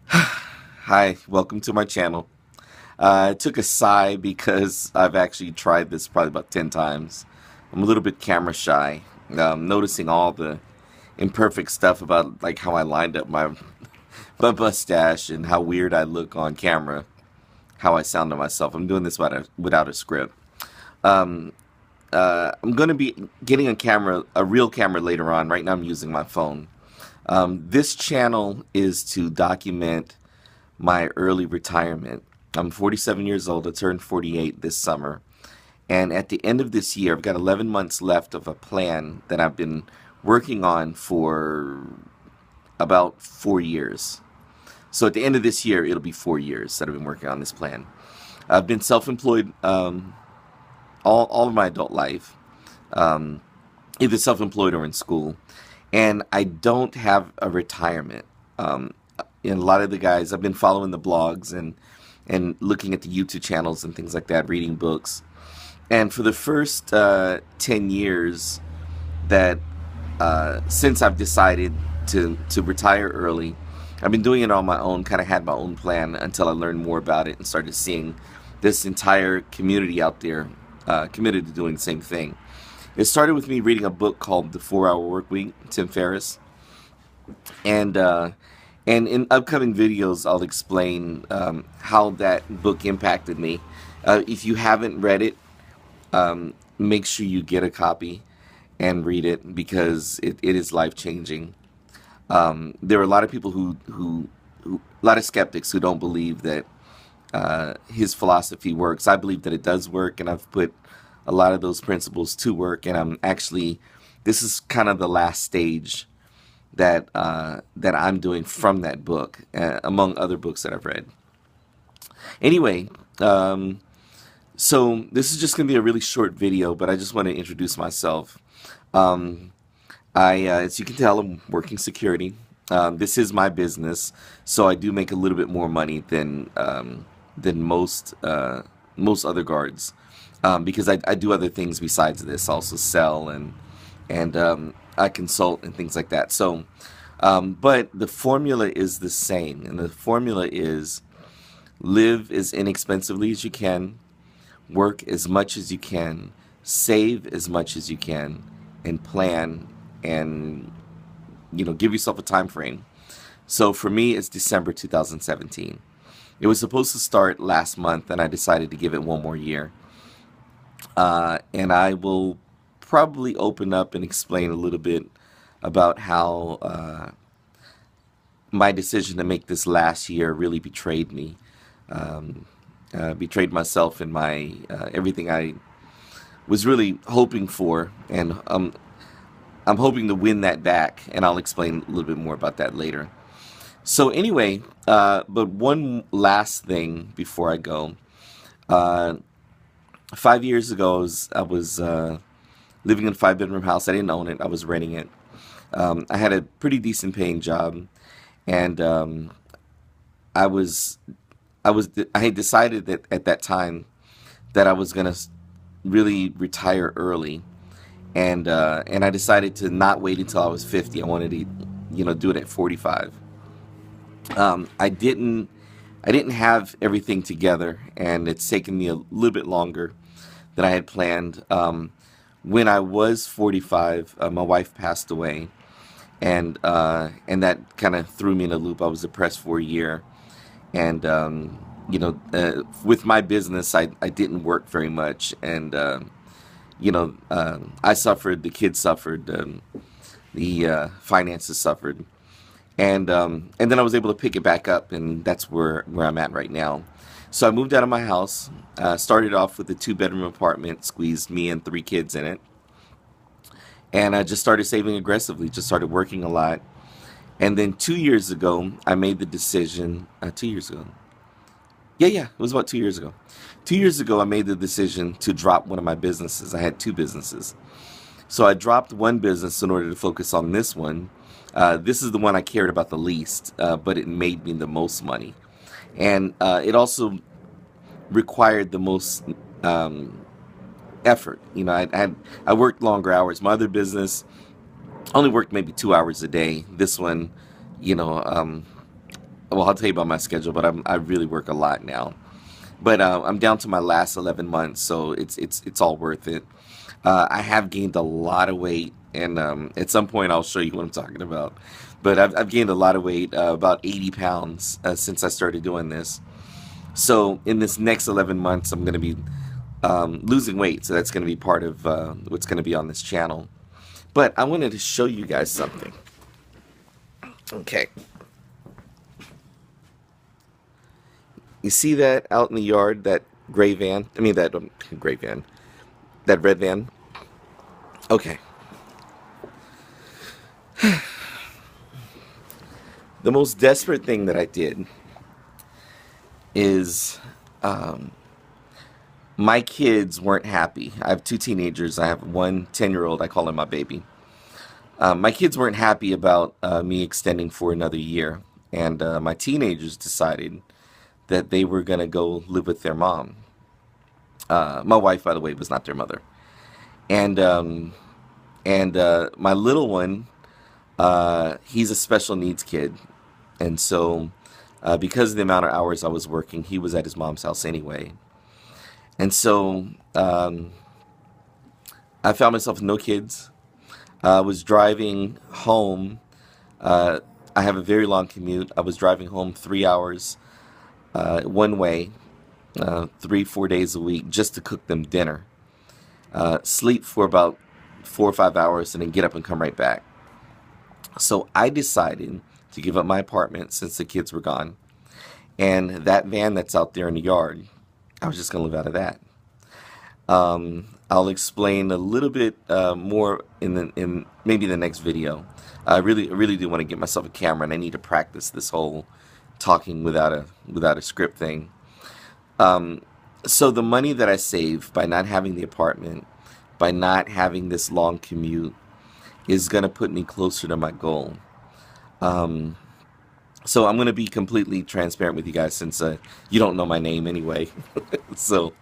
Hi, welcome to my channel. I took a sigh because I've actually tried this probably about 10 times. I'm a little bit camera shy, noticing all the imperfect stuff about like how I lined up my mustache and how weird I look on camera, how I sound to myself. I'm doing this without a script. Um, I'm going to be getting a real camera later on. Right now I'm using my phone. This channel is to document my early retirement. I'm 47 years old. I turned 48 this summer. And at the end of this year, I've got 11 months left of a plan that I've been working on for about 4 years. So at the end of this year, it'll be 4 years that I've been working on this plan. I've been self-employed all of my adult life, um, either self-employed or in school. And I don't have a retirement. Um, and a lot of the guys, I've been following the blogs and looking at the YouTube channels and things like that, reading books. And for the first 10 years that since I've decided to retire early, I've been doing it on my own, kind of had my own plan until I learned more about it and started seeing this entire community out there committed to doing the same thing. It started with me reading a book called The 4 Hour Work Week, Tim Ferriss, and and in upcoming videos I'll explain how that book impacted me. If you haven't read it, make sure you get a copy and read it because it is life changing. There are a lot of people a lot of skeptics who don't believe that his philosophy works. I believe that it does work, and I've put a lot of those principles to work. And I'm actually, this is kind of the last stage that I'm doing from that book, among other books that I've read. Anyway, so this is just going to be a really short video, but I just want to introduce myself. Um, as you can tell, I'm working security. This is my business, so I do make a little bit more money than most other guards, because I do other things besides this. I also sell and I consult and things like that. So, but the formula is the same, and the formula is live as inexpensively as you can, work as much as you can, save as much as you can, and plan and give yourself a time frame. So for me, it's December 2017. It was supposed to start last month, and I decided to give it one more year. And I will probably open up and explain a little bit about how my decision to make this last year really betrayed me, betrayed myself and my everything I was really hoping for, and I'm hoping to win that back, and I'll explain a little bit more about that later. So anyway, but one last thing before I go. Uh, 5 years ago, I was living in a five-bedroom house. I didn't own it. I was renting it. I had a pretty decent paying job, and I had decided that at that time that I was gonna really retire early, and I decided to not wait until I was 50. I wanted to, do it at 45. I didn't have everything together, and it's taken me a little bit longer than I had planned. When I was 45, my wife passed away, and that kind of threw me in a loop. I was depressed for a year, and with my business, I didn't work very much, and I suffered, the kids suffered, the finances suffered. And then I was able to pick it back up, and that's where I'm at right now. So I moved out of my house, started off with a two-bedroom apartment, squeezed me and three kids in it, and I just started saving aggressively, just started working a lot. And then 2 years ago, I made the decision, 2 years ago. Yeah, it was about 2 years ago. 2 years ago, I made the decision to drop one of my businesses. I had two businesses. So I dropped one business in order to focus on this one. This is the one I cared about the least, but it made me the most money. And it also required the most effort. I worked longer hours. My other business only worked maybe 2 hours a day. This one, you know, um, well, I'll tell you about my schedule, but I really work a lot now. But I'm down to my last 11 months, so it's all worth it. I have gained a lot of weight, and at some point I'll show you what I'm talking about. But I've gained a lot of weight, about 80 pounds since I started doing this. So in this next 11 months, I'm going to be losing weight. So that's going to be part of what's going to be on this channel. But I wanted to show you guys something. Okay. You see that out in the yard, that gray van? I mean, that gray van. That red van? Okay. The most desperate thing that I did is my kids weren't happy. I have two teenagers. I have one 10-year-old. I call him my baby. My kids weren't happy about me extending for another year. And my teenagers decided that they were going to go live with their mom. My wife, by the way, was not their mother. And my little one, he's a special needs kid. And so because of the amount of hours I was working, he was at his mom's house anyway. And so I found myself with no kids. I was driving home. I have a very long commute. I was driving home 3 hours one way, 3-4 days a week, just to cook them dinner. Sleep for about 4 or 5 hours and then get up and come right back. So I decided to give up my apartment since the kids were gone. And that van that's out there in the yard, I was just going to live out of that. I'll explain a little bit more in maybe the next video. I really do want to get myself a camera, and I need to practice this whole talking without a script thing. So the money that I save by not having the apartment, by not having this long commute, is going to put me closer to my goal. So I'm going to be completely transparent with you guys, since you don't know my name anyway. So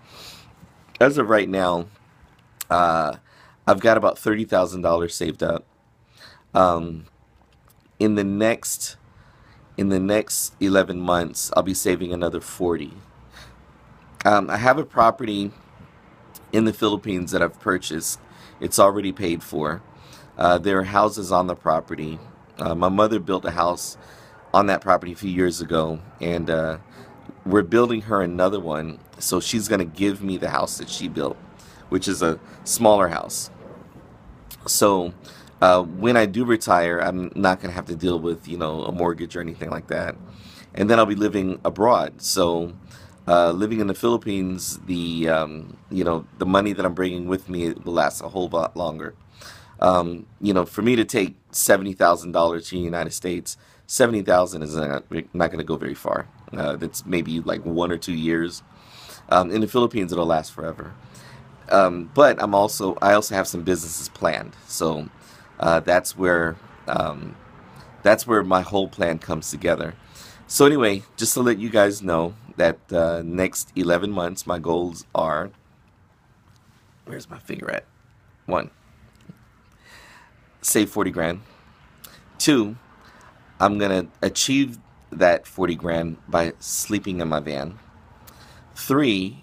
as of right now, I've got about $30,000 saved up. In the next 11 months, I'll be saving another 40. I have a property in the Philippines that I've purchased. It's already paid for. There are houses on the property. My mother built a house on that property a few years ago, and we're building her another one. So she's going to give me the house that she built, which is a smaller house. So when I do retire, I'm not going to have to deal with, a mortgage or anything like that. And then I'll be living abroad. So living in the Philippines, the money that I'm bringing with me will last a whole lot longer. For me to take $70,000 to the United States, $70,000 is not going to go very far. That's maybe like 1 or 2 years. In the Philippines, it'll last forever. But I also have some businesses planned. So that's where my whole plan comes together. So anyway, just to let you guys know that next 11 months, my goals are, where's my figure at? 1, save 40 grand. 2, I'm going to achieve that 40 grand by sleeping in my van. 3,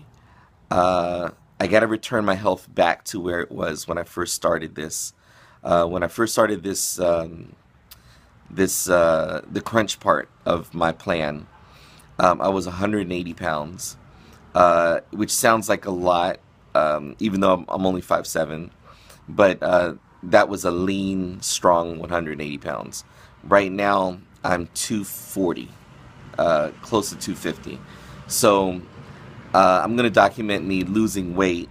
I got to return my health back to where it was when I first started this. When I first started this, the crunch part of my plan, I was 180 pounds, which sounds like a lot, even though I'm only 5'7", but that was a lean, strong 180 pounds. Right now, I'm 240, close to 250. So I'm going to document me losing weight.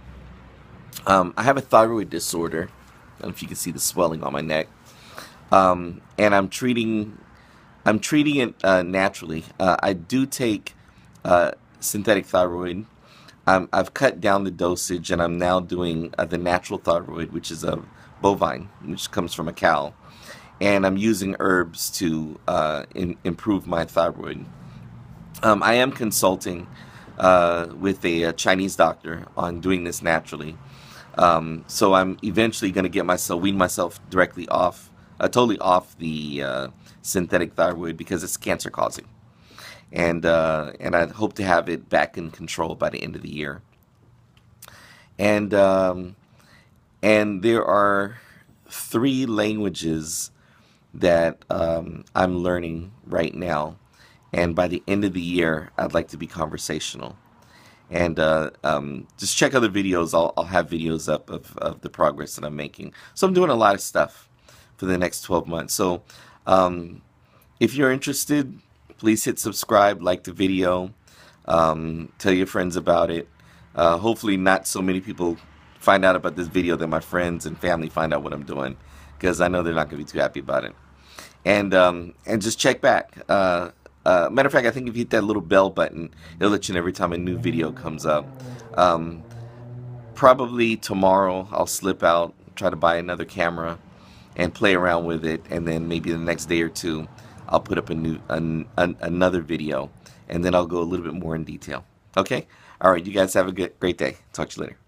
I have a thyroid disorder. I don't know if you can see the swelling on my neck. And I'm treating it naturally. I do take synthetic thyroid. I've cut down the dosage, and I'm now doing the natural thyroid, which is a bovine, which comes from a cow. And I'm using herbs to improve my thyroid. I am consulting with a Chinese doctor on doing this naturally. So I'm eventually going to wean myself directly off, totally off the synthetic thyroid, because it's cancer causing. and I hope to have it back in control by the end of the year. And and there are 3 languages that I'm learning right now, and by the end of the year, I'd like to be conversational. And just check other videos. I'll have videos up of the progress that I'm making. So I'm doing a lot of stuff for the next 12 months. So if you're interested, please hit subscribe, like the video, tell your friends about it. Hopefully not so many people find out about this video that my friends and family find out what I'm doing, because I know they're not going to be too happy about it. And just check back. Matter of fact, I think if you hit that little bell button, it'll let you know every time a new video comes up. Probably tomorrow I'll slip out, try to buy another camera and play around with it, and then maybe the next day or two I'll put up another video, and then I'll go a little bit more in detail. Okay? All right, you guys have a great day. Talk to you later.